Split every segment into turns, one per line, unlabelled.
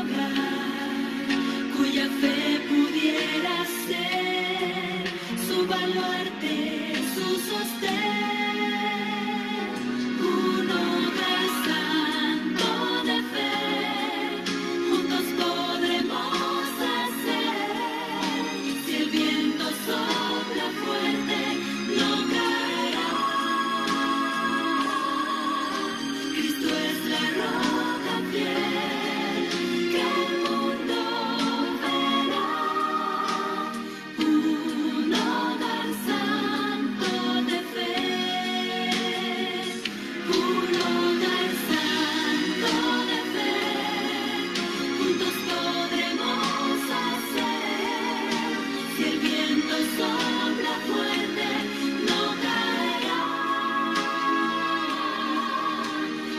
hogar, cuya fe pudiera ser su baluarte, su sostén. Un hogar santo de fe, juntos podremos hacer. Si el viento sopla fuerte, no caerá. Cristo es la roca fiel que el mundo verá. Un hogar santo de fe. Un hogar santo de fe. Juntos podremos hacer. Si el viento sopla fuerte, no caerá.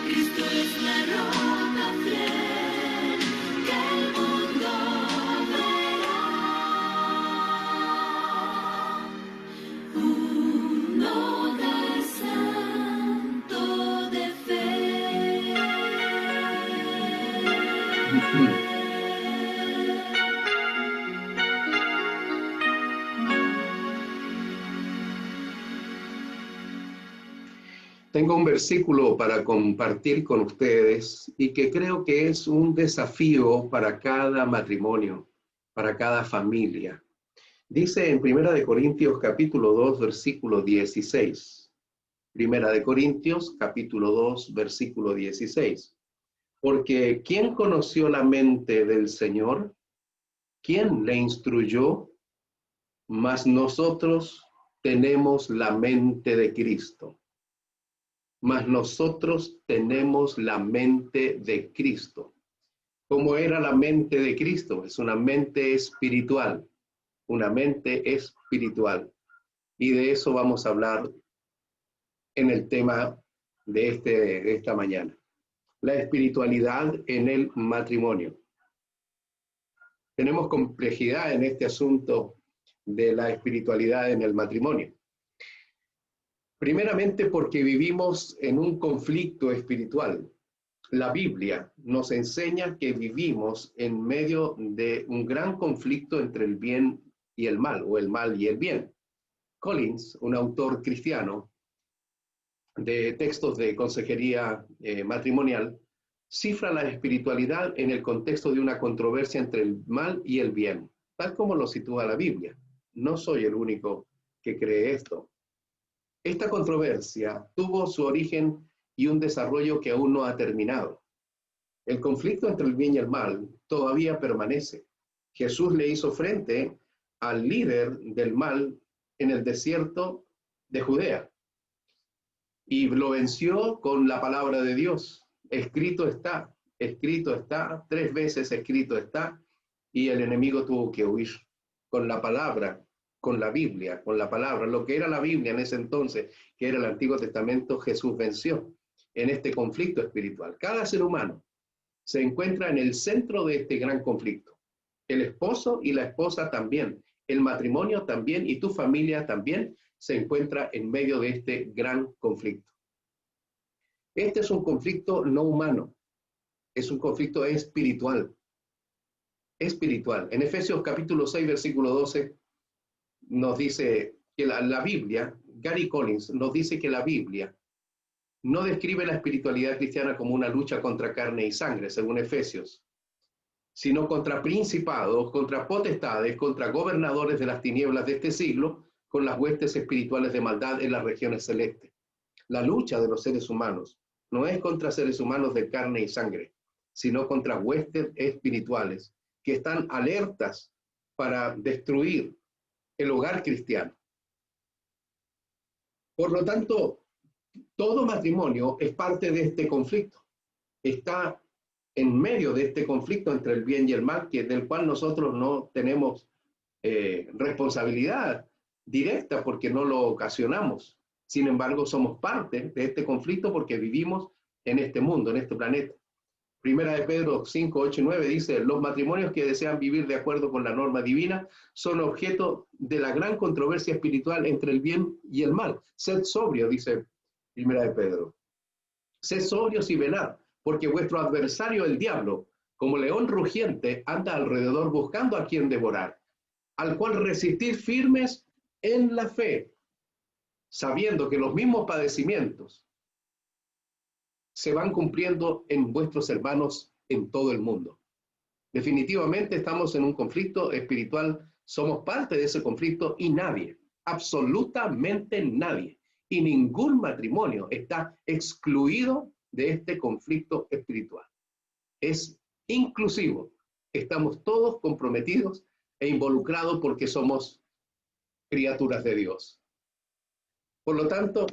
Cristo es la roca fiel que el mundo verá. Un hogar santo de fe.
Tengo un versículo para compartir con ustedes y que creo que es un desafío para cada matrimonio, para cada familia. Dice en 1 Corintios capítulo 2, versículo 16. 1 Corintios capítulo 2, versículo 16. Porque ¿quién conoció la mente del Señor? ¿Quién le instruyó? Mas nosotros tenemos la mente de Cristo. Mas nosotros tenemos la mente de Cristo. ¿Cómo era la mente de Cristo? Es una mente espiritual. Una mente espiritual. Y de eso vamos a hablar en el tema de esta mañana. La espiritualidad en el matrimonio. Tenemos complejidad en este asunto de la espiritualidad en el matrimonio. Primeramente porque vivimos en un conflicto espiritual. La Biblia nos enseña que vivimos en medio de un gran conflicto entre el bien y el mal, o el mal y el bien. Collins, un autor cristiano de textos de consejería matrimonial, cifra la espiritualidad en el contexto de una controversia entre el mal y el bien, tal como lo sitúa la Biblia. No soy el único que cree esto. Esta controversia tuvo su origen y un desarrollo que aún no ha terminado. El conflicto entre el bien y el mal todavía permanece. Jesús le hizo frente al líder del mal en el desierto de Judea y lo venció con la palabra de Dios. Escrito está, 3 veces escrito está, y el enemigo tuvo que huir con la palabra, con la Biblia, con la palabra. Lo que era la Biblia en ese entonces, que era el Antiguo Testamento, Jesús venció en este conflicto espiritual. Cada ser humano se encuentra en el centro de este gran conflicto. El esposo y la esposa también, el matrimonio también y tu familia también se encuentra en medio de este gran conflicto. Este es un conflicto no humano, es un conflicto espiritual. Espiritual. En Efesios capítulo 6, versículo 12, nos dice que la Biblia, Gary Collins, nos dice que la Biblia no describe la espiritualidad cristiana como una lucha contra carne y sangre, según Efesios, sino contra principados, contra potestades, contra gobernadores de las tinieblas de este siglo, con las huestes espirituales de maldad en las regiones celestes. La lucha de los seres humanos no es contra seres humanos de carne y sangre, sino contra huestes espirituales que están alertas para destruir el hogar cristiano. Por lo tanto, todo matrimonio es parte de este conflicto. Está en medio de este conflicto entre el bien y el mal, del cual nosotros no tenemos responsabilidad directa porque no lo ocasionamos. Sin embargo, somos parte de este conflicto porque vivimos en este mundo, en este planeta. Primera de Pedro 5, 8 y 9 dice: los matrimonios que desean vivir de acuerdo con la norma divina son objeto de la gran controversia espiritual entre el bien y el mal. Sed sobrio, dice Primera de Pedro. Sed sobrios y velad, porque vuestro adversario, el diablo, como león rugiente, anda alrededor buscando a quien devorar, al cual resistir firmes en la fe, sabiendo que los mismos padecimientos se van cumpliendo en vuestros hermanos en todo el mundo. Definitivamente estamos en un conflicto espiritual, somos parte de ese conflicto y nadie, absolutamente nadie, y ningún matrimonio está excluido de este conflicto espiritual. Es inclusivo, estamos todos comprometidos e involucrados porque somos criaturas de Dios. Por lo tanto,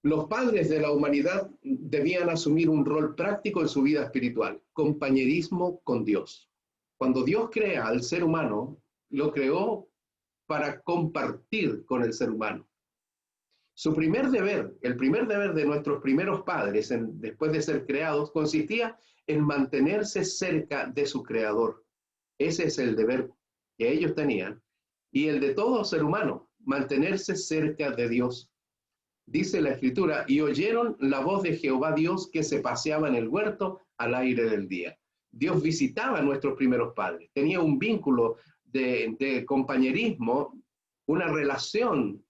los padres de la humanidad debían asumir un rol práctico en su vida espiritual, compañerismo con Dios. Cuando Dios crea al ser humano, lo creó para compartir con el ser humano. Su primer deber, el primer deber de nuestros primeros padres, después de ser creados, consistía en mantenerse cerca de su creador. Ese es el deber que ellos tenían, y el de todo ser humano, mantenerse cerca de Dios. Dice la Escritura, y oyeron la voz de Jehová Dios que se paseaba en el huerto al aire del día. Dios visitaba a nuestros primeros padres, tenía un vínculo de compañerismo, una relación,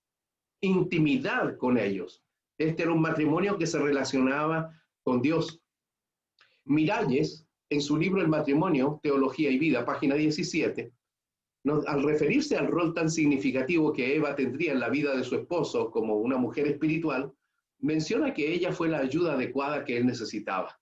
intimidad con ellos. Este era un matrimonio que se relacionaba con Dios. Miralles, en su libro El matrimonio, Teología y Vida, página 17, al referirse al rol tan significativo que Eva tendría en la vida de su esposo como una mujer espiritual, menciona que ella fue la ayuda adecuada que él necesitaba.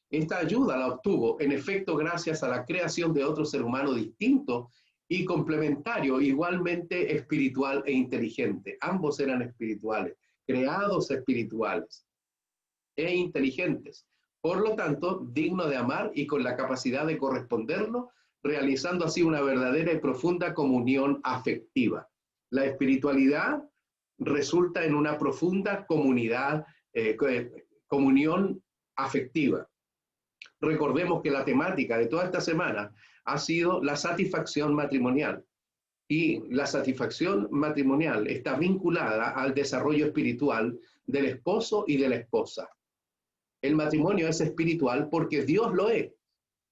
Esta ayuda la obtuvo, en efecto, gracias a la creación de otro ser humano distinto y complementario, igualmente espiritual e inteligente. Ambos eran espirituales, creados espirituales e inteligentes. Por lo tanto, digno de amar y con la capacidad de corresponderlo, realizando así una verdadera y profunda comunión afectiva. La espiritualidad resulta en una profunda comunión afectiva. Recordemos que la temática de toda esta semana ha sido la satisfacción matrimonial. Y la satisfacción matrimonial está vinculada al desarrollo espiritual del esposo y de la esposa. El matrimonio es espiritual porque Dios lo es.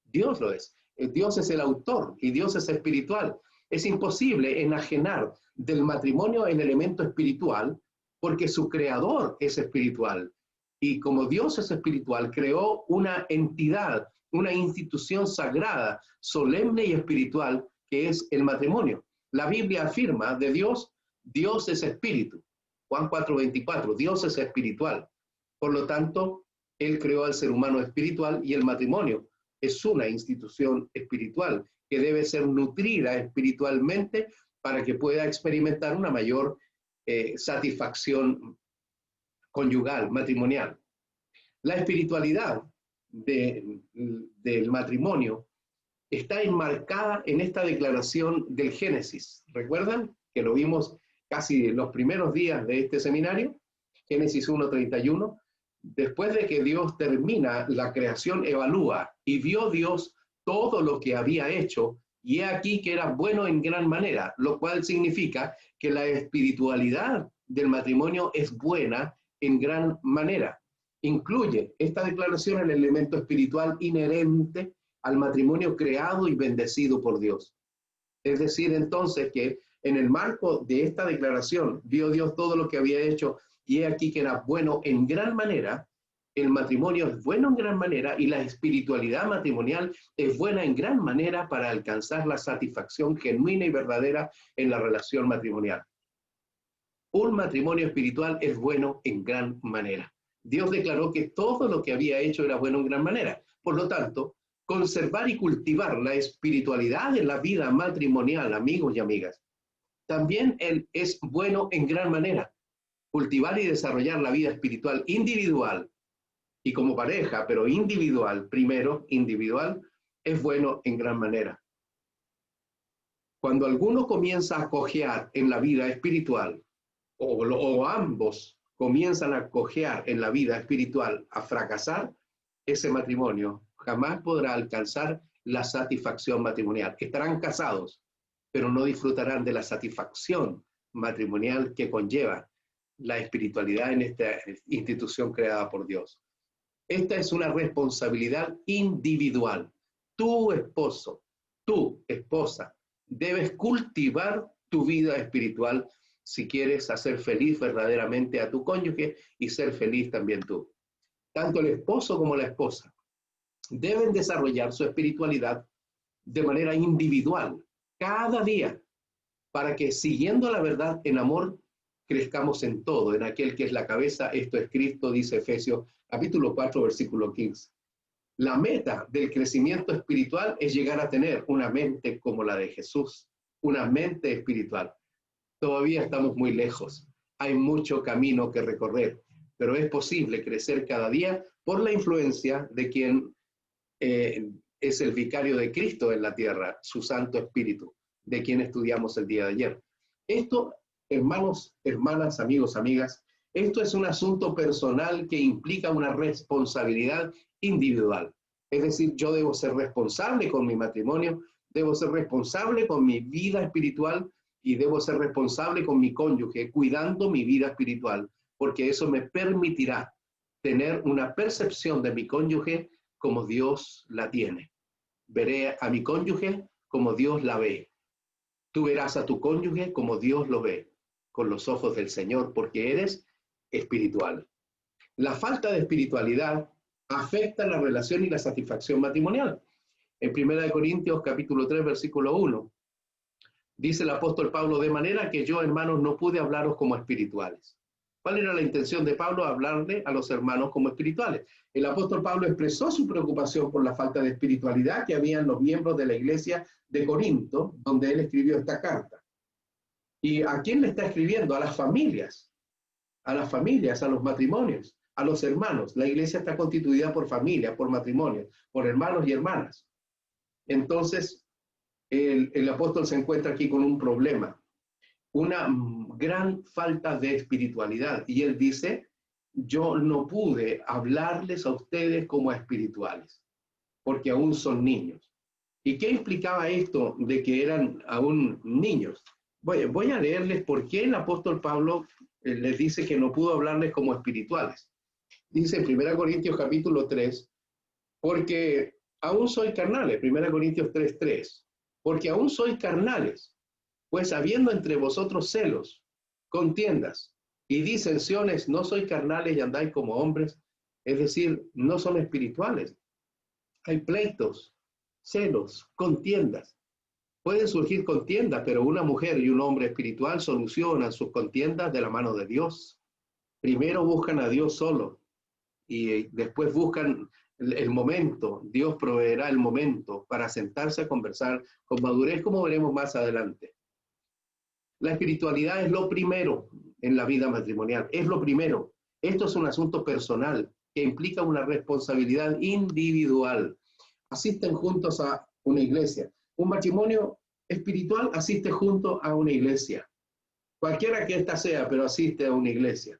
Dios lo es. Dios es el autor y Dios es espiritual. Es imposible enajenar del matrimonio el elemento espiritual porque su creador es espiritual. Y como Dios es espiritual, creó una entidad, una institución sagrada, solemne y espiritual, que es el matrimonio. La Biblia afirma de Dios, Dios es espíritu. Juan 4:24, Dios es espiritual. Por lo tanto, Él creó al ser humano espiritual y el matrimonio es una institución espiritual que debe ser nutrida espiritualmente para que pueda experimentar una mayor satisfacción conyugal, matrimonial. La espiritualidad del matrimonio está enmarcada en esta declaración del Génesis. ¿Recuerdan que lo vimos casi los primeros días de este seminario? Génesis 1:31. Después de que Dios termina la creación, evalúa, y vio Dios todo lo que había hecho, y he aquí que era bueno en gran manera, lo cual significa que la espiritualidad del matrimonio es buena en gran manera. Incluye esta declaración el elemento espiritual inherente al matrimonio creado y bendecido por Dios. Es decir, entonces, que en el marco de esta declaración, vio Dios todo lo que había hecho, y he aquí que era bueno en gran manera. El matrimonio es bueno en gran manera y la espiritualidad matrimonial es buena en gran manera para alcanzar la satisfacción genuina y verdadera en la relación matrimonial. Un matrimonio espiritual es bueno en gran manera. Dios declaró que todo lo que había hecho era bueno en gran manera. Por lo tanto, conservar y cultivar la espiritualidad en la vida matrimonial, amigos y amigas, también es bueno en gran manera. Cultivar y desarrollar la vida espiritual individual y como pareja, pero individual, primero individual, es bueno en gran manera. Cuando alguno comienza a cojear en la vida espiritual, o ambos comienzan a cojear en la vida espiritual, a fracasar, ese matrimonio jamás podrá alcanzar la satisfacción matrimonial. Estarán casados, pero no disfrutarán de la satisfacción matrimonial que conlleva la espiritualidad en esta institución creada por Dios. Esta es una responsabilidad individual. Tu esposo, tu esposa, debes cultivar tu vida espiritual si quieres hacer feliz verdaderamente a tu cónyuge y ser feliz también tú. Tanto el esposo como la esposa deben desarrollar su espiritualidad de manera individual, cada día, para que siguiendo la verdad en amor, crezcamos en todo, en aquel que es la cabeza, esto es Cristo, dice Efesios capítulo 4, versículo 15. La meta del crecimiento espiritual es llegar a tener una mente como la de Jesús, una mente espiritual. Todavía estamos muy lejos, hay mucho camino que recorrer, pero es posible crecer cada día por la influencia de quien es el vicario de Cristo en la tierra, su Santo Espíritu, de quien estudiamos el día de ayer. Esto, hermanos, hermanas, amigos, amigas, esto es un asunto personal que implica una responsabilidad individual. Es decir, yo debo ser responsable con mi matrimonio, debo ser responsable con mi vida espiritual y debo ser responsable con mi cónyuge, cuidando mi vida espiritual, porque eso me permitirá tener una percepción de mi cónyuge como Dios la tiene. Veré a mi cónyuge como Dios la ve. Tú verás a tu cónyuge como Dios lo ve, con los ojos del Señor, porque eres espiritual. La falta de espiritualidad afecta la relación y la satisfacción matrimonial. En 1 Corintios capítulo 3, versículo 1, dice el apóstol Pablo, de manera que yo, hermanos, no pude hablaros como espirituales. ¿Cuál era la intención de Pablo? Hablarle a los hermanos como espirituales. El apóstol Pablo expresó su preocupación por la falta de espiritualidad que habían los miembros de la iglesia de Corinto, donde él escribió esta carta. ¿Y a quién le está escribiendo? A las familias, a los matrimonios, a los hermanos. La iglesia está constituida por familias, por matrimonios, por hermanos y hermanas. Entonces, el apóstol se encuentra aquí con un problema, una gran falta de espiritualidad. Y él dice, yo no pude hablarles a ustedes como a espirituales, porque aún son niños. ¿Y qué implicaba esto de que eran aún niños? Voy a leerles por qué el apóstol Pablo les dice que no pudo hablarles como espirituales. Dice en 1 Corintios capítulo 3, porque aún sois carnales, 1 Corintios 3:3, porque aún sois carnales, pues habiendo entre vosotros celos, contiendas y disensiones, no sois carnales y andáis como hombres, es decir, no son espirituales. Hay pleitos, celos, contiendas. Pueden surgir contiendas, pero una mujer y un hombre espiritual solucionan sus contiendas de la mano de Dios. Primero buscan a Dios solo y después buscan el momento. Dios proveerá el momento para sentarse a conversar con madurez, como veremos más adelante. La espiritualidad es lo primero en la vida matrimonial, es lo primero. Esto es un asunto personal que implica una responsabilidad individual. Asisten juntos a una iglesia. Un matrimonio espiritual asiste junto a una iglesia. Cualquiera que ésta sea, pero asiste a una iglesia.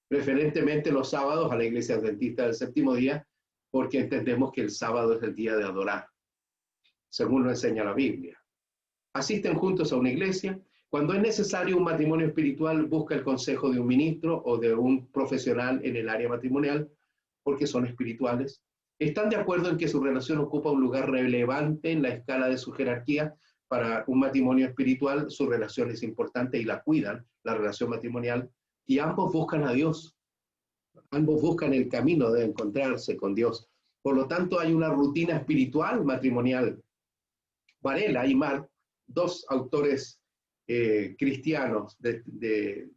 Preferentemente los sábados a la iglesia adventista del séptimo día, porque entendemos que el sábado es el día de adorar, según lo enseña la Biblia. Asisten juntos a una iglesia. Cuando es necesario un matrimonio espiritual, busca el consejo de un ministro o de un profesional en el área matrimonial, porque son espirituales. Están de acuerdo en que su relación ocupa un lugar relevante en la escala de su jerarquía. Para un matrimonio espiritual, su relación es importante y la cuidan, la relación matrimonial, y ambos buscan a Dios. Ambos buscan el camino de encontrarse con Dios. Por lo tanto, hay una rutina espiritual matrimonial. Varela y Mark, dos autores cristianos de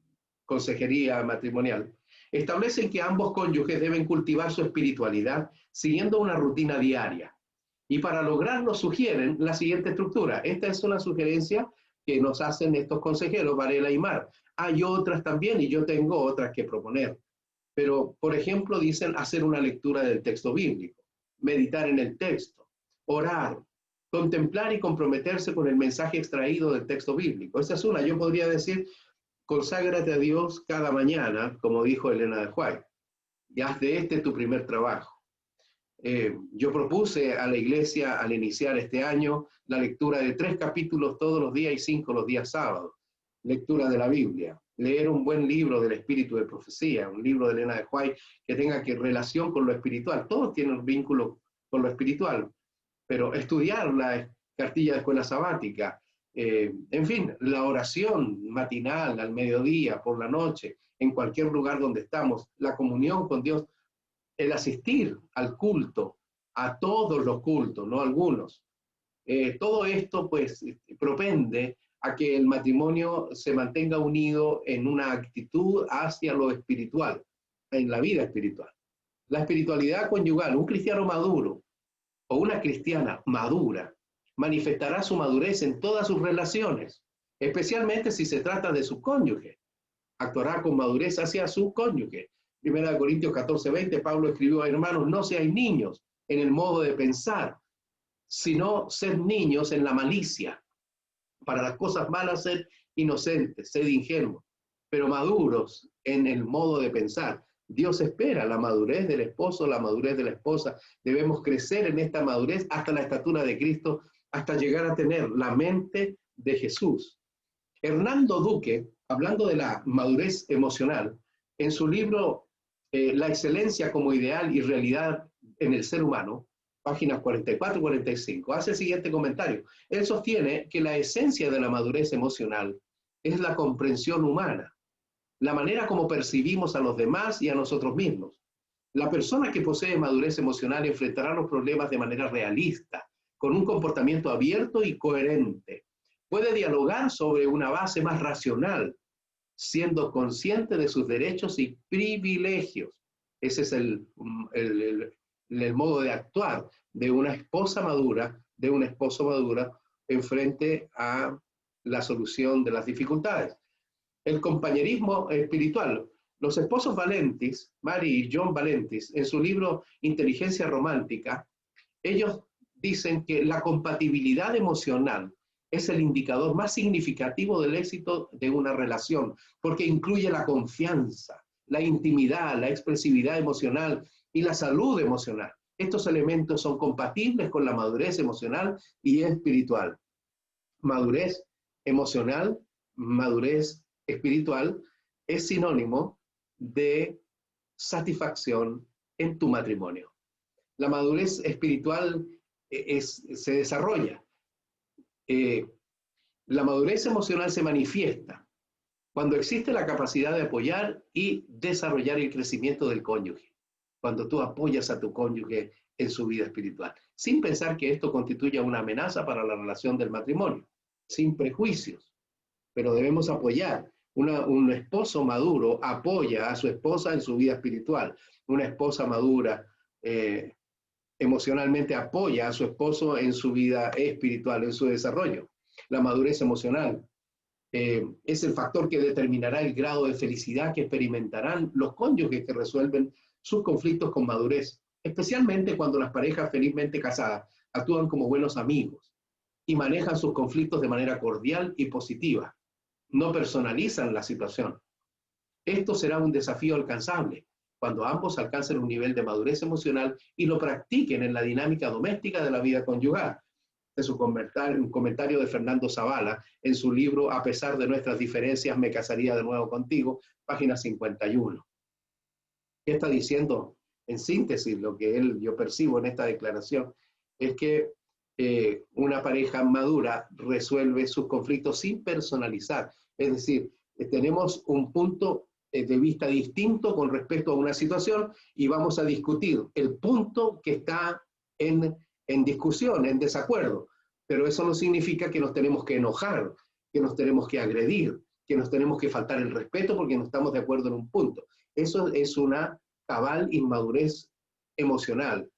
consejería matrimonial, establecen que ambos cónyuges deben cultivar su espiritualidad siguiendo una rutina diaria. Y para lograrlo sugieren la siguiente estructura. Esta es una sugerencia que nos hacen estos consejeros, Varela y Mark. Hay otras también y yo tengo otras que proponer. Pero, por ejemplo, dicen hacer una lectura del texto bíblico, meditar en el texto, orar, contemplar y comprometerse con el mensaje extraído del texto bíblico. Esa es una. Yo podría decir, conságrate a Dios cada mañana, como dijo Elena de White, y haz de este tu primer trabajo. Yo propuse a la iglesia al iniciar este año la lectura de 3 capítulos todos los días y 5 los días sábados, lectura de la Biblia. leer un buen libro del espíritu de profecía, un libro de Elena de White que tenga relación con lo espiritual. Todos tienen un vínculo con lo espiritual, pero estudiar la cartilla de escuela sabática, en fin, la oración matinal, al mediodía, por la noche, en cualquier lugar donde estamos, la comunión con Dios, el asistir al culto, a todos los cultos, no algunos. Todo esto pues propende a que el matrimonio se mantenga unido en una actitud hacia lo espiritual, en la vida espiritual. La espiritualidad conyugal, un cristiano maduro o una cristiana madura, manifestará su madurez en todas sus relaciones, especialmente si se trata de su cónyuge. Actuará con madurez hacia su cónyuge. 1 Corintios 14:20, Pablo escribió: hermanos, no seáis niños en el modo de pensar, sino sed niños en la malicia. Para las cosas malas sed inocentes, sed ingenuos, pero maduros en el modo de pensar. Dios espera la madurez del esposo, la madurez de la esposa. Debemos crecer en esta madurez hasta la estatura de Cristo, hasta llegar a tener la mente de Jesús. Hernando Duque, hablando de la madurez emocional, en su libro La excelencia como ideal y realidad en el ser humano, páginas 44 y 45, hace el siguiente comentario. Él sostiene que la esencia de la madurez emocional es la comprensión humana, la manera como percibimos a los demás y a nosotros mismos. La persona que posee madurez emocional enfrentará los problemas de manera realista, con un comportamiento abierto y coherente. Puede dialogar sobre una base más racional, siendo consciente de sus derechos y privilegios. Ese es el modo de actuar de una esposa madura, de un esposo madura, en frente a la solución de las dificultades. El compañerismo espiritual. Los esposos Valentis, Mary y John Valentis, en su libro Inteligencia Romántica, ellos dicen que la compatibilidad emocional es el indicador más significativo del éxito de una relación, porque incluye la confianza, la intimidad, la expresividad emocional y la salud emocional. Estos elementos son compatibles con la madurez emocional y espiritual. Madurez emocional, madurez espiritual es sinónimo de satisfacción en tu matrimonio. La madurez espiritual se desarrolla. La madurez emocional se manifiesta cuando existe la capacidad de apoyar y desarrollar el crecimiento del cónyuge. Cuando tú apoyas a tu cónyuge en su vida espiritual, sin pensar que esto constituya una amenaza para la relación del matrimonio, sin prejuicios, pero debemos apoyar. Un esposo maduro apoya a su esposa en su vida espiritual. Una esposa madura emocionalmente apoya a su esposo en su vida espiritual, en su desarrollo. La madurez emocional es el factor que determinará el grado de felicidad que experimentarán los cónyuges que resuelven sus conflictos con madurez, especialmente cuando las parejas felizmente casadas actúan como buenos amigos y manejan sus conflictos de manera cordial y positiva. No personalizan la situación. Esto será un desafío alcanzable cuando ambos alcancen un nivel de madurez emocional y lo practiquen en la dinámica doméstica de la vida conyugal. Es un comentario de Fernando Zavala en su libro A pesar de nuestras diferencias, me casaría de nuevo contigo, página 51. ¿Qué está diciendo? En síntesis, lo que yo percibo en esta declaración es que una pareja madura resuelve sus conflictos sin personalizar. Es decir, tenemos un punto de vista distinto con respecto a una situación y vamos a discutir el punto que está en discusión, en desacuerdo. Pero eso no significa que nos tenemos que enojar, que nos tenemos que agredir, que nos tenemos que faltar el respeto porque no estamos de acuerdo en un punto. Eso es una cabal inmadurez emocional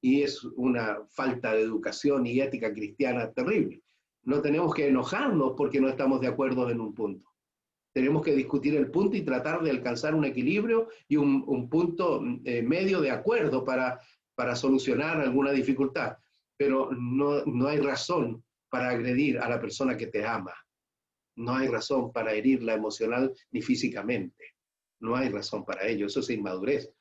y es una falta de educación y ética cristiana terrible. No tenemos que enojarnos porque no estamos de acuerdo en un punto. Tenemos que discutir el punto y tratar de alcanzar un equilibrio y un punto medio de acuerdo para solucionar alguna dificultad. Pero no hay razón para agredir a la persona que te ama. No hay razón para herirla emocional ni físicamente. No hay razón para ello. Eso es inmadurez.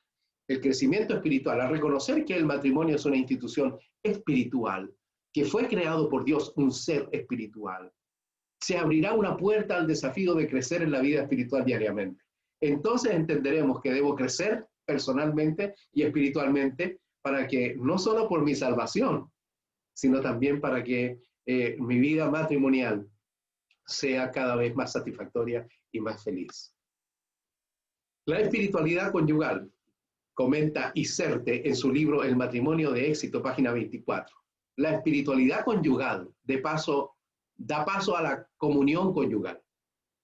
El crecimiento espiritual, al reconocer que el matrimonio es una institución espiritual, que fue creado por Dios, un ser espiritual, se abrirá una puerta al desafío de crecer en la vida espiritual diariamente. Entonces entenderemos que debo crecer personalmente y espiritualmente para que no solo por mi salvación, sino también para que mi vida matrimonial sea cada vez más satisfactoria y más feliz. La espiritualidad conyugal, comenta Iserte en su libro El matrimonio de éxito, página 24. La espiritualidad conyugal da paso a la comunión conyugal.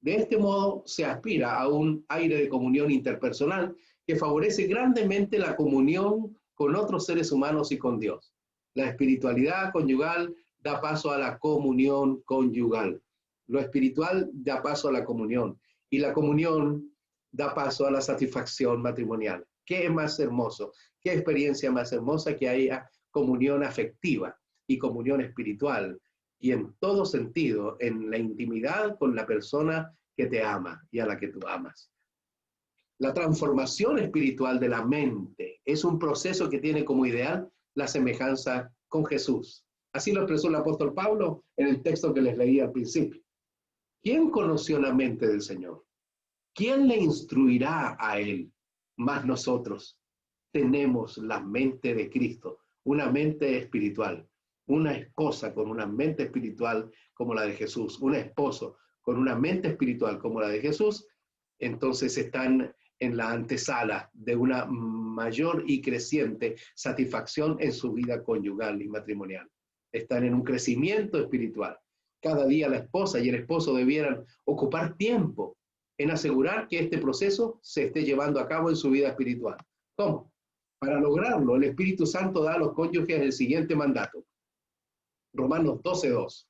De este modo se aspira a un aire de comunión interpersonal que favorece grandemente la comunión con otros seres humanos y con Dios. La espiritualidad conyugal da paso a la comunión conyugal. Lo espiritual da paso a la comunión y la comunión da paso a la satisfacción matrimonial. ¿Qué es más hermoso? ¿Qué experiencia más hermosa que haya comunión afectiva y comunión espiritual? Y en todo sentido, en la intimidad con la persona que te ama y a la que tú amas. La transformación espiritual de la mente es un proceso que tiene como ideal la semejanza con Jesús. Así lo expresó el apóstol Pablo en el texto que les leí al principio. ¿Quién conoció la mente del Señor? ¿Quién le instruirá a él? Más nosotros tenemos la mente de Cristo, una mente espiritual. Una esposa con una mente espiritual como la de Jesús, un esposo con una mente espiritual como la de Jesús, entonces están en la antesala de una mayor y creciente satisfacción en su vida conyugal y matrimonial. Están en un crecimiento espiritual. Cada día la esposa y el esposo debieran ocupar tiempo en asegurar que este proceso se esté llevando a cabo en su vida espiritual. ¿Cómo? Para lograrlo, el Espíritu Santo da a los cónyuges el siguiente mandato. Romanos 12:2.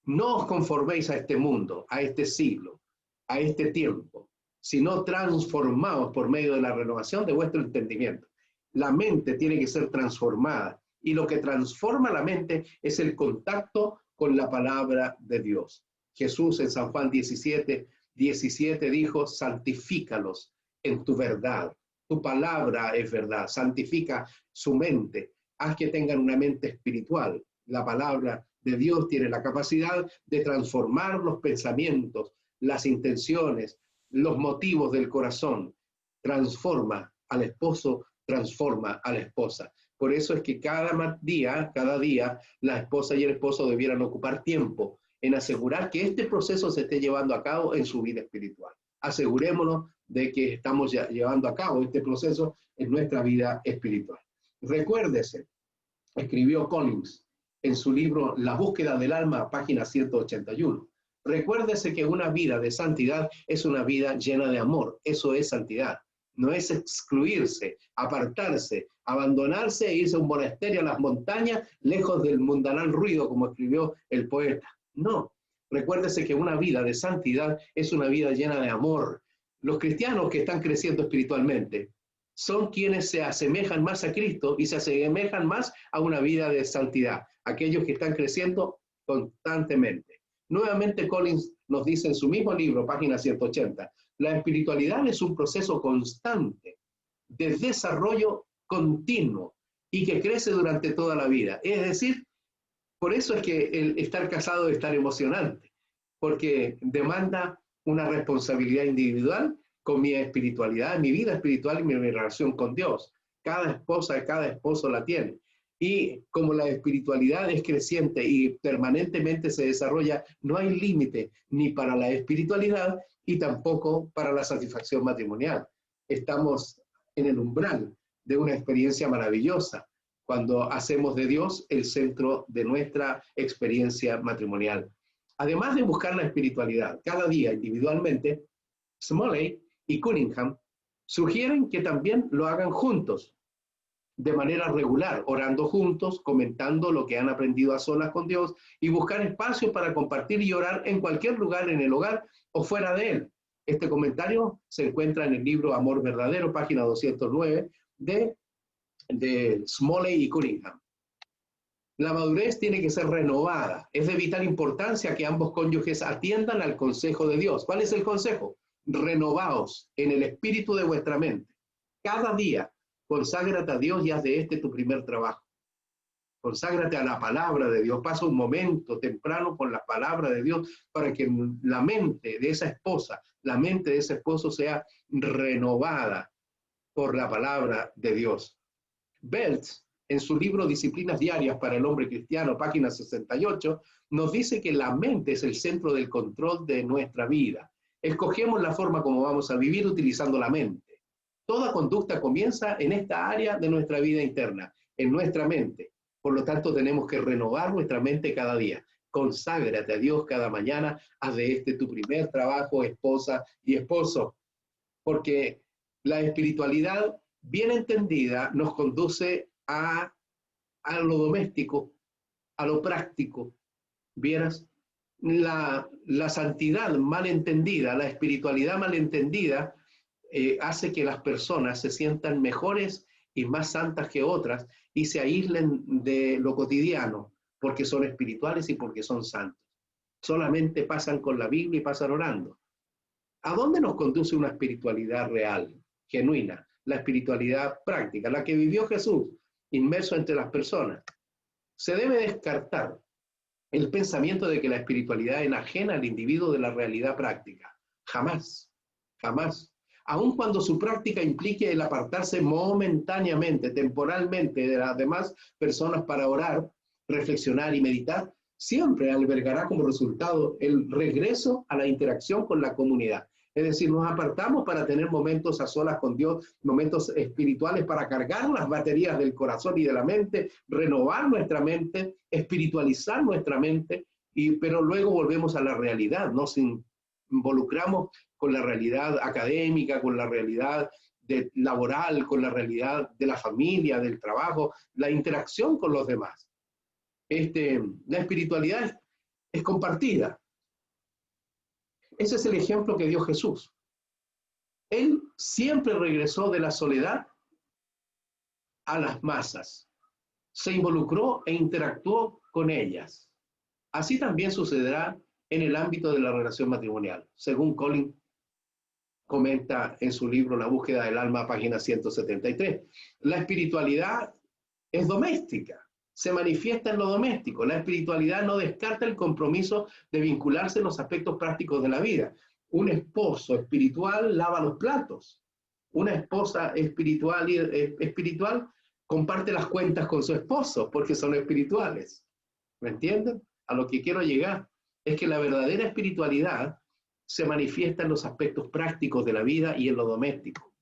No os conforméis a este mundo, a este siglo, a este tiempo, sino transformaos por medio de la renovación de vuestro entendimiento. La mente tiene que ser transformada y lo que transforma la mente es el contacto con la palabra de Dios. Jesús en San Juan 17:17 dijo, santifícalos en tu verdad. Tu palabra es verdad. Santifica su mente. Haz que tengan una mente espiritual. La palabra de Dios tiene la capacidad de transformar los pensamientos, las intenciones, los motivos del corazón. Transforma al esposo, transforma a la esposa. Por eso es que cada día, la esposa y el esposo debieran ocupar tiempo en asegurar que este proceso se esté llevando a cabo en su vida espiritual. Asegurémonos de que estamos llevando a cabo este proceso en nuestra vida espiritual. Recuérdese, escribió Collins en su libro La búsqueda del alma, página 181. Recuérdese que una vida de santidad es una vida llena de amor. Eso es santidad. No es excluirse, apartarse, abandonarse e irse a un monasterio a las montañas, lejos del mundanal ruido, como escribió el poeta. No. Recuérdese que una vida de santidad es una vida llena de amor. Los cristianos que están creciendo espiritualmente son quienes se asemejan más a Cristo y se asemejan más a una vida de santidad. Aquellos que están creciendo constantemente. Nuevamente Collins nos dice en su mismo libro, página 180, la espiritualidad es un proceso constante de desarrollo continuo y que crece durante toda la vida. Es decir, por eso es que el estar casado es tan emocionante, porque demanda una responsabilidad individual con mi espiritualidad, mi vida espiritual y mi relación con Dios. Cada esposa, cada esposo la tiene. Y como la espiritualidad es creciente y permanentemente se desarrolla, no hay límite ni para la espiritualidad y tampoco para la satisfacción matrimonial. Estamos en el umbral de una experiencia maravillosa cuando hacemos de Dios el centro de nuestra experiencia matrimonial. Además de buscar la espiritualidad cada día individualmente, Smalley y Cunningham sugieren que también lo hagan juntos, de manera regular, orando juntos, comentando lo que han aprendido a solas con Dios y buscar espacio para compartir y orar en cualquier lugar en el hogar o fuera de él. Este comentario se encuentra en el libro Amor Verdadero, página 209, de Smalley y Cunningham. La madurez tiene que ser renovada. Es de vital importancia que ambos cónyuges atiendan al consejo de Dios. ¿Cuál es el consejo? Renovaos en el espíritu de vuestra mente. Cada día, conságrate a Dios y haz de este tu primer trabajo. Conságrate a la palabra de Dios. Pasa un momento temprano con la palabra de Dios para que la mente de esa esposa, la mente de ese esposo sea renovada por la palabra de Dios. Belz, en su libro Disciplinas Diarias para el Hombre Cristiano, página 68, nos dice que la mente es el centro del control de nuestra vida. Escogemos la forma como vamos a vivir utilizando la mente. Toda conducta comienza en esta área de nuestra vida interna, en nuestra mente. Por lo tanto, tenemos que renovar nuestra mente cada día. Conságrate a Dios cada mañana. Haz de este tu primer trabajo, esposa y esposo. Porque la espiritualidad bien entendida nos conduce a lo doméstico, a lo práctico. ¿Vieras? La santidad mal entendida, la espiritualidad mal entendida, hace que las personas se sientan mejores y más santas que otras y se aíslen de lo cotidiano porque son espirituales y porque son santos. Solamente pasan con la Biblia y pasan orando. ¿A dónde nos conduce una espiritualidad real, genuina? La espiritualidad práctica, la que vivió Jesús, inmerso entre las personas. Se debe descartar el pensamiento de que la espiritualidad enajena al individuo de la realidad práctica. Jamás, jamás. Aun cuando su práctica implique el apartarse momentáneamente, temporalmente de las demás personas para orar, reflexionar y meditar, siempre albergará como resultado el regreso a la interacción con la comunidad. Es decir, nos apartamos para tener momentos a solas con Dios, momentos espirituales para cargar las baterías del corazón y de la mente, renovar nuestra mente, espiritualizar nuestra mente, pero luego volvemos a la realidad, nos involucramos con la realidad académica, con la realidad laboral, con la realidad de la familia, del trabajo, la interacción con los demás. La espiritualidad es compartida. Ese es el ejemplo que dio Jesús. Él siempre regresó de la soledad a las masas. Se involucró e interactuó con ellas. Así también sucederá en el ámbito de la relación matrimonial, según Collins comenta en su libro La búsqueda del alma, página 173. La espiritualidad es doméstica, se manifiesta en lo doméstico. La espiritualidad no descarta el compromiso de vincularse en los aspectos prácticos de la vida. Un esposo espiritual lava los platos. Una esposa espiritual comparte las cuentas con su esposo porque son espirituales. ¿Me entienden? A lo que quiero llegar es que la verdadera espiritualidad se manifiesta en los aspectos prácticos de la vida y en lo doméstico.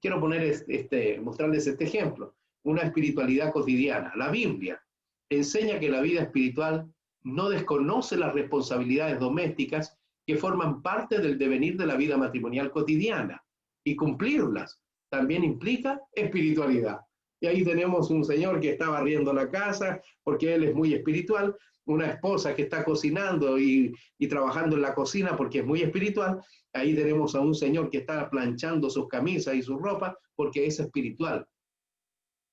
Quiero mostrarles este ejemplo. Una espiritualidad cotidiana. La Biblia enseña que la vida espiritual no desconoce las responsabilidades domésticas que forman parte del devenir de la vida matrimonial cotidiana, y cumplirlas también implica espiritualidad. Y ahí tenemos un señor que está barriendo la casa porque él es muy espiritual, una esposa que está cocinando y trabajando en la cocina porque es muy espiritual. Ahí tenemos a un señor que está planchando sus camisas y su ropa porque es espiritual.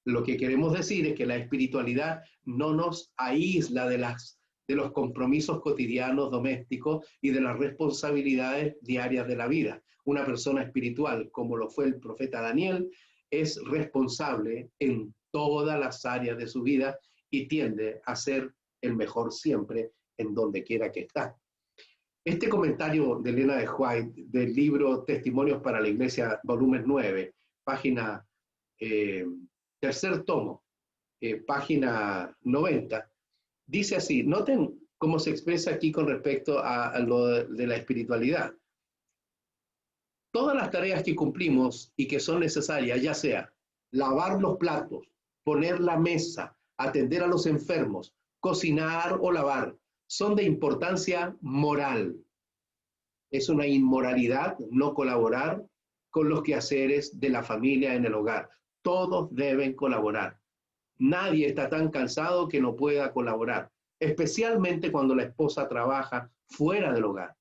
Lo que queremos decir es que la espiritualidad no nos aísla de los compromisos cotidianos domésticos y de las responsabilidades diarias de la vida. Una persona espiritual, como lo fue el profeta Daniel, es responsable en todas las áreas de su vida y tiende a ser el mejor siempre en donde quiera que está. Este comentario de Elena de White del libro Testimonios para la Iglesia, volumen 9, página tercer tomo, página 90, dice así, noten cómo se expresa aquí con respecto a lo de la espiritualidad. Todas las tareas que cumplimos y que son necesarias, ya sea lavar los platos, poner la mesa, atender a los enfermos, cocinar o lavar, son de importancia moral. Es una inmoralidad no colaborar con los quehaceres de la familia en el hogar. Todos deben colaborar. Nadie está tan cansado que no pueda colaborar, especialmente cuando la esposa trabaja fuera del hogar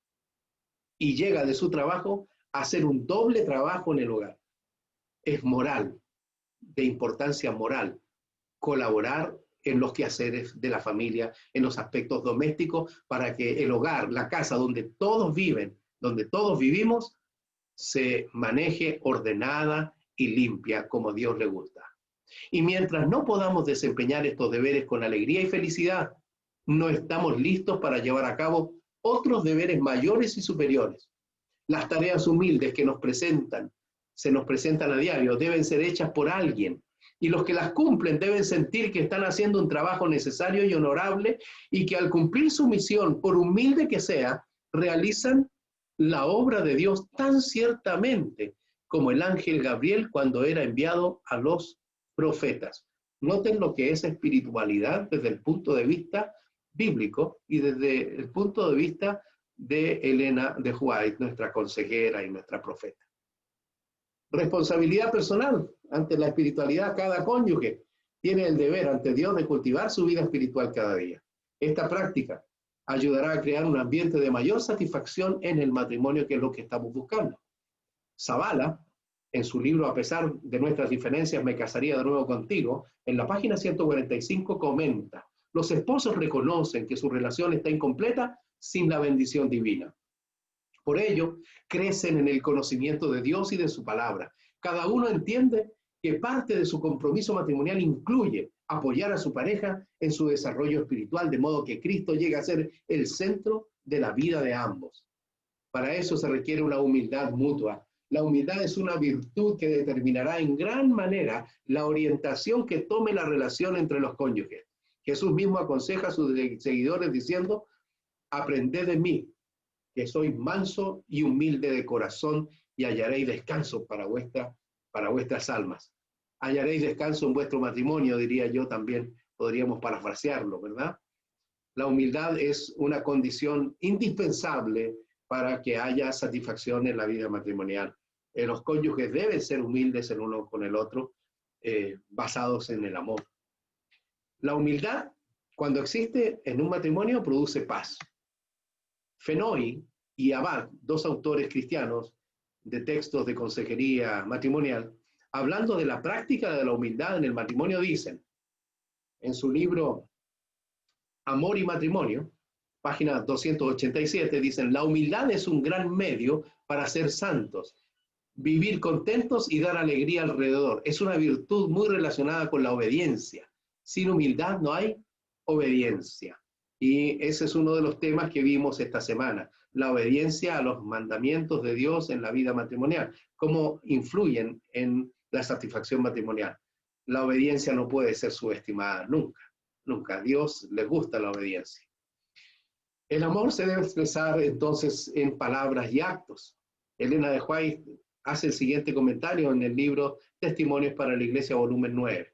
y llega de su trabajo a hacer un doble trabajo en el hogar. Es moral, de importancia moral, colaborar en los quehaceres de la familia, en los aspectos domésticos, para que el hogar, la casa donde todos viven, donde todos vivimos, se maneje ordenada y limpia como Dios le gusta. Y mientras no podamos desempeñar estos deberes con alegría y felicidad, no estamos listos para llevar a cabo otros deberes mayores y superiores. Las tareas humildes que se nos presentan a diario, deben ser hechas por alguien. Y los que las cumplen deben sentir que están haciendo un trabajo necesario y honorable y que al cumplir su misión, por humilde que sea, realizan la obra de Dios tan ciertamente como el ángel Gabriel cuando era enviado a los profetas. Noten lo que es espiritualidad desde el punto de vista bíblico y desde el punto de vista de Elena de White, nuestra consejera y nuestra profeta. Responsabilidad personal ante la espiritualidad. Cada cónyuge tiene el deber ante Dios de cultivar su vida espiritual cada día. Esta práctica ayudará a crear un ambiente de mayor satisfacción en el matrimonio, que es lo que estamos buscando. Zavala, en su libro A pesar de nuestras diferencias, me casaría de nuevo contigo, en la página 145 comenta: los esposos reconocen que su relación está incompleta sin la bendición divina. Por ello, crecen en el conocimiento de Dios y de su palabra. Cada uno entiende que parte de su compromiso matrimonial incluye apoyar a su pareja en su desarrollo espiritual, de modo que Cristo llegue a ser el centro de la vida de ambos. Para eso se requiere una humildad mutua. La humildad es una virtud que determinará en gran manera la orientación que tome la relación entre los cónyuges. Jesús mismo aconseja a sus seguidores diciendo: aprended de mí, que soy manso y humilde de corazón, y hallaréis descanso para vuestras almas. Hallaréis descanso en vuestro matrimonio, diría yo también, podríamos parafrasearlo, ¿verdad? La humildad es una condición indispensable para que haya satisfacción en la vida matrimonial. Los cónyuges deben ser humildes el uno con el otro, basados en el amor. La humildad, cuando existe en un matrimonio, produce paz. Fenoy y Abad, dos autores cristianos de textos de consejería matrimonial, hablando de la práctica de la humildad en el matrimonio, dicen, en su libro Amor y Matrimonio, página 287, dicen: la humildad es un gran medio para ser santos, vivir contentos y dar alegría alrededor. Es una virtud muy relacionada con la obediencia. Sin humildad no hay obediencia. Y ese es uno de los temas que vimos esta semana, la obediencia a los mandamientos de Dios en la vida matrimonial, cómo influyen en la satisfacción matrimonial. La obediencia no puede ser subestimada nunca, nunca. A Dios le gusta la obediencia. El amor se debe expresar entonces en palabras y actos. Elena de White hace el siguiente comentario en el libro Testimonios para la Iglesia, volumen 9.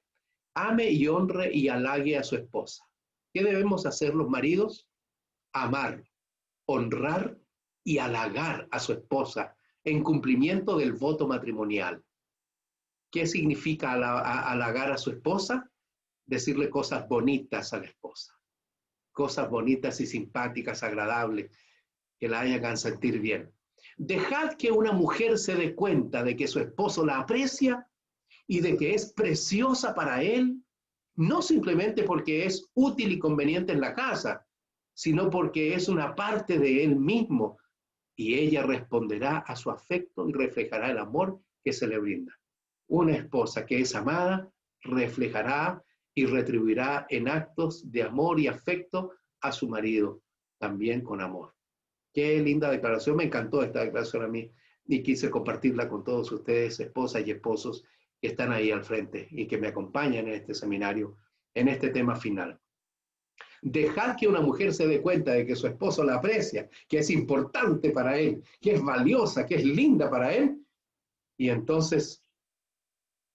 Ame y honre y halague a su esposa. ¿Qué debemos hacer los maridos? Amar, honrar y halagar a su esposa en cumplimiento del voto matrimonial. ¿Qué significa halagar a su esposa? Decirle cosas bonitas a la esposa. Cosas bonitas y simpáticas, agradables, que la hagan sentir bien. Dejad que una mujer se dé cuenta de que su esposo la aprecia y de que es preciosa para él, no simplemente porque es útil y conveniente en la casa, sino porque es una parte de él mismo, y ella responderá a su afecto y reflejará el amor que se le brinda. Una esposa que es amada reflejará y retribuirá en actos de amor y afecto a su marido, también con amor. Qué linda declaración, me encantó esta declaración a mí y quise compartirla con todos ustedes, esposas y esposos que están ahí al frente y que me acompañan en este seminario, en este tema final. Dejad que una mujer se dé cuenta de que su esposo la aprecia, que es importante para él, que es valiosa, que es linda para él, y entonces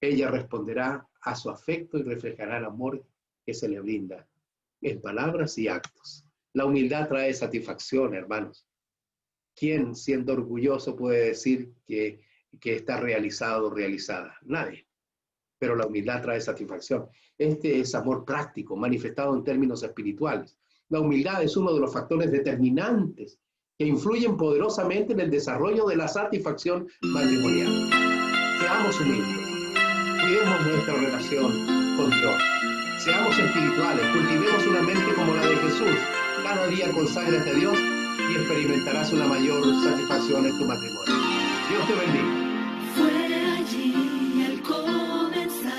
ella responderá a su afecto y reflejará el amor que se le brinda en palabras y actos. La humildad trae satisfacción, hermanos. ¿Quién, siendo orgulloso, puede decir que está realizado o realizada? Nadie. Pero la humildad trae satisfacción. Este es amor práctico, manifestado en términos espirituales. La humildad es uno de los factores determinantes que influyen poderosamente en el desarrollo de la satisfacción matrimonial. Seamos humildes. Cuidemos nuestra relación con Dios. Seamos espirituales. Cultivemos una mente como la de Jesús. Cada día conságrate a Dios y experimentarás una mayor satisfacción en tu matrimonio. Dios te bendiga.
Fue allí al comenzar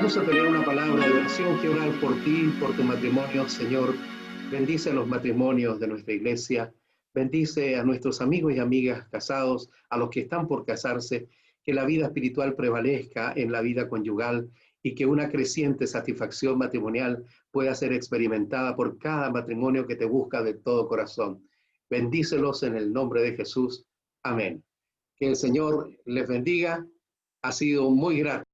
Vamos a tener una palabra de oración. Quiero orar por ti, por tu matrimonio, Señor. Bendice los matrimonios de nuestra iglesia. Bendice a nuestros amigos y amigas casados, a los que están por casarse, que la vida espiritual prevalezca en la vida conyugal y que una creciente satisfacción matrimonial pueda ser experimentada por cada matrimonio que te busca de todo corazón. Bendícelos en el nombre de Jesús. Amén. Que el Señor les bendiga. Ha sido muy grato.